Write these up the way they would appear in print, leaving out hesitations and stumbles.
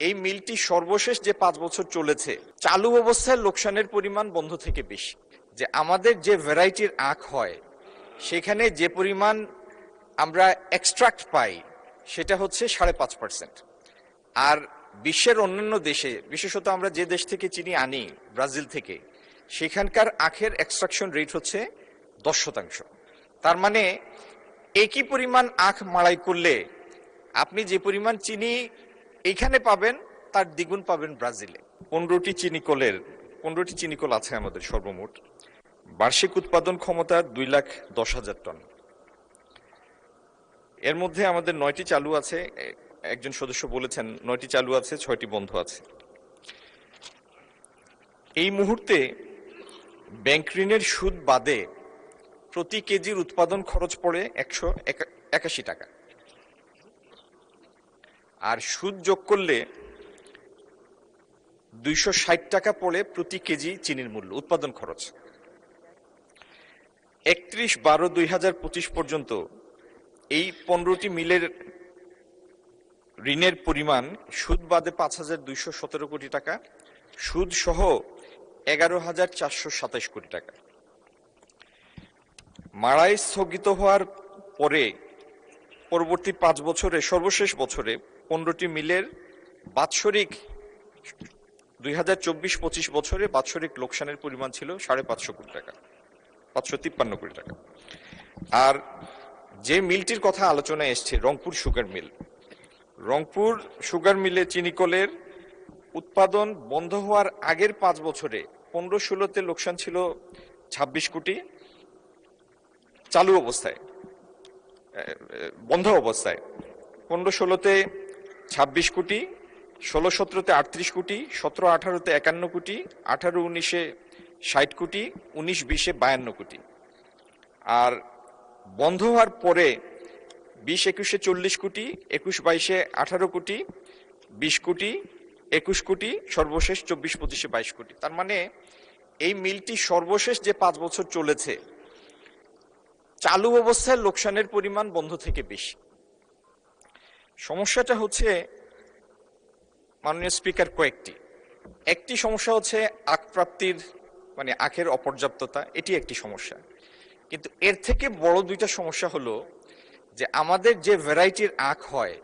এই মিলটি সর্বশেষ যে 5 বছর চলেছে, চালু অবস্থায় লোকসানের পরিমাণ বন্ধ থেকে বেশি। যে আমাদের যে ভ্যারাইটির আখ হয় সেখানে যে পরিমাণ আমরা এক্সট্রাক্ট পাই সেটা হচ্ছে 5.5%। আর বিশ্বের অন্যান্য দেশে, বিশেষত আমরা যে দেশ থেকে চিনি আনি, ব্রাজিল থেকে, সেখানকার আখের এক্সট্রাকশন রেট হচ্ছে 10%। তার মানে একই পরিমাণ আখ মাড়াই করলে আপনি যে পরিমাণ চিনি এইখানে পাবেন তার দ্বিগুণ পাবেন ব্রাজিলে। 15টি চিনিকল আছে আমাদের সর্বমোট। বার্ষিক উৎপাদন ক্ষমতা 2,10,000 টন। এর মধ্যে আমাদের 9টি চালু আছে, একজন সদস্য বলেছেন 9টি চালু আছে, 6টি বন্ধ আছে। এই মুহূর্তে ব্যাংক ঋণের সুদ বাদে প্রতি কেজির উৎপাদন খরচ পড়ে 181 টাকা, আর সুদ যোগ করলে 260 টাকা পড়ে প্রতি কেজি চিনির মূল্য, উৎপাদন খরচ। 31/12/2025 পর্যন্ত এই 15টি মিলের ঋণের পরিমাণ সুদ বাদে 5,217 কোটি টাকা, সুদ সহ 11,427 কোটি টাকা। মাড়াই স্থগিত হওয়ার পরে পরবর্তী 5 বছরে, সর্বশেষ বছরে 15টি মিলের বাৎসরিক 2024-25 বছরে বাৎসরিক লোকসানের পরিমাণ ছিল 550 কোটি টাকা, 553 কোটি টাকা। আর যে মিলটির কথা আলোচনায় এসছে, Rangpur sugar mill, Rangpur sugar মিলে চিনিকলের উৎপাদন বন্ধ হওয়ার আগের 5 বছরে 15-16তে লোকসান ছিল 26 কোটি, চালু অবস্থায়, বন্ধ অবস্থায় 15-16তে 26 কোটি, 16-17তে 38 কোটি, 17-18তে 51 কোটি, 18-19-এ 60 কোটি, 19-20-এ 52 কোটি। আর বন্ধ হওয়ার পরে 20-21-এ 40 কোটি, 21-22-এ 18 কোটি, 20 কোটি, 21 কোটি, সর্বশেষ 24-25-এ 22 কোটি। তার মানে এই মিলটি সর্বশেষ যে 5 বছর চলেছে, চালু অবস্থায় লোকসানের পরিমাণ বন্ধ থেকে বেশি। সমস্যাটা হচ্ছে মাননীয় স্পিকার কয়েকটি। একটি সমস্যা হচ্ছে আখ প্রাপ্তির, মানে আখের অপর্যাপ্ততা, এটি একটি সমস্যা। কিন্তু এর থেকে বড় দুইটা সমস্যা হলো যে আমাদের যে ভ্যারাইটির আখ হয়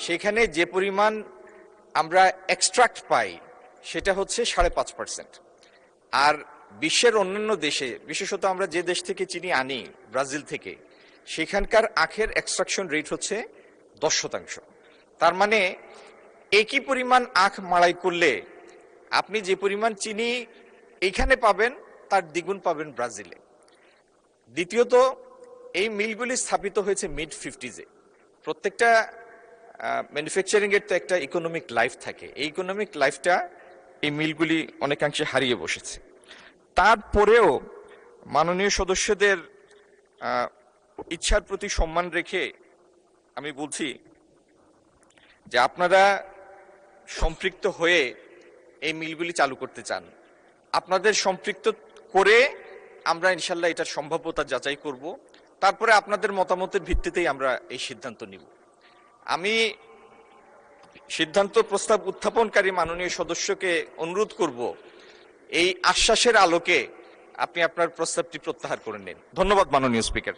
সেখানে যে পরিমাণ আমরা এক্সট্রাক্ট পাই সেটা হচ্ছে 5.5%। আর বিশ্বের অন্যান্য দেশে, বিশেষত আমরা যে দেশ থেকে চিনি আনি, ব্রাজিল থেকে, সেখানকার আখের এক্সট্রাকশন রেট হচ্ছে 10%। তার মানে একই পরিমাণ আখ মাড়াই করলে আপনি যে পরিমাণ চিনি এইখানে পাবেন তার দ্বিগুণ পাবেন ব্রাজিলে। দ্বিতীয়ত, এই মিলগুলি স্থাপিত হয়েছে মিড-50s-এ। প্রত্যেকটা ম্যানুফ্যাকচারিং এর তো একটা ইকোনমিক লাইফ থাকে, এই ইকোনমিক লাইফটা এই মিলগুলি অনেকাংশে হারিয়ে বসেছে। তারপরেও মাননীয় সদস্যদের ইচ্ছার প্রতি সম্মান রেখে আমি বলছি যে আপনারা সম্পৃক্ত হয়ে এই মিলগুলি চালু করতে চান, আপনাদের সম্পৃক্ত করে আমরা ইনশাল্লাহ এটার সম্ভাব্যতা যাচাই করব, তারপরে আপনাদের মতামতের ভিত্তিতেই আমরা এই সিদ্ধান্ত নিব। আমি সিদ্ধান্ত প্রস্তাব উত্থাপনকারী মাননীয় সদস্যকে অনুরোধ করব এই আশ্বাসের আলোকে আপনি আপনার প্রস্তাবটি প্রত্যাহার করে নিন। ধন্যবাদ মাননীয় স্পিকার।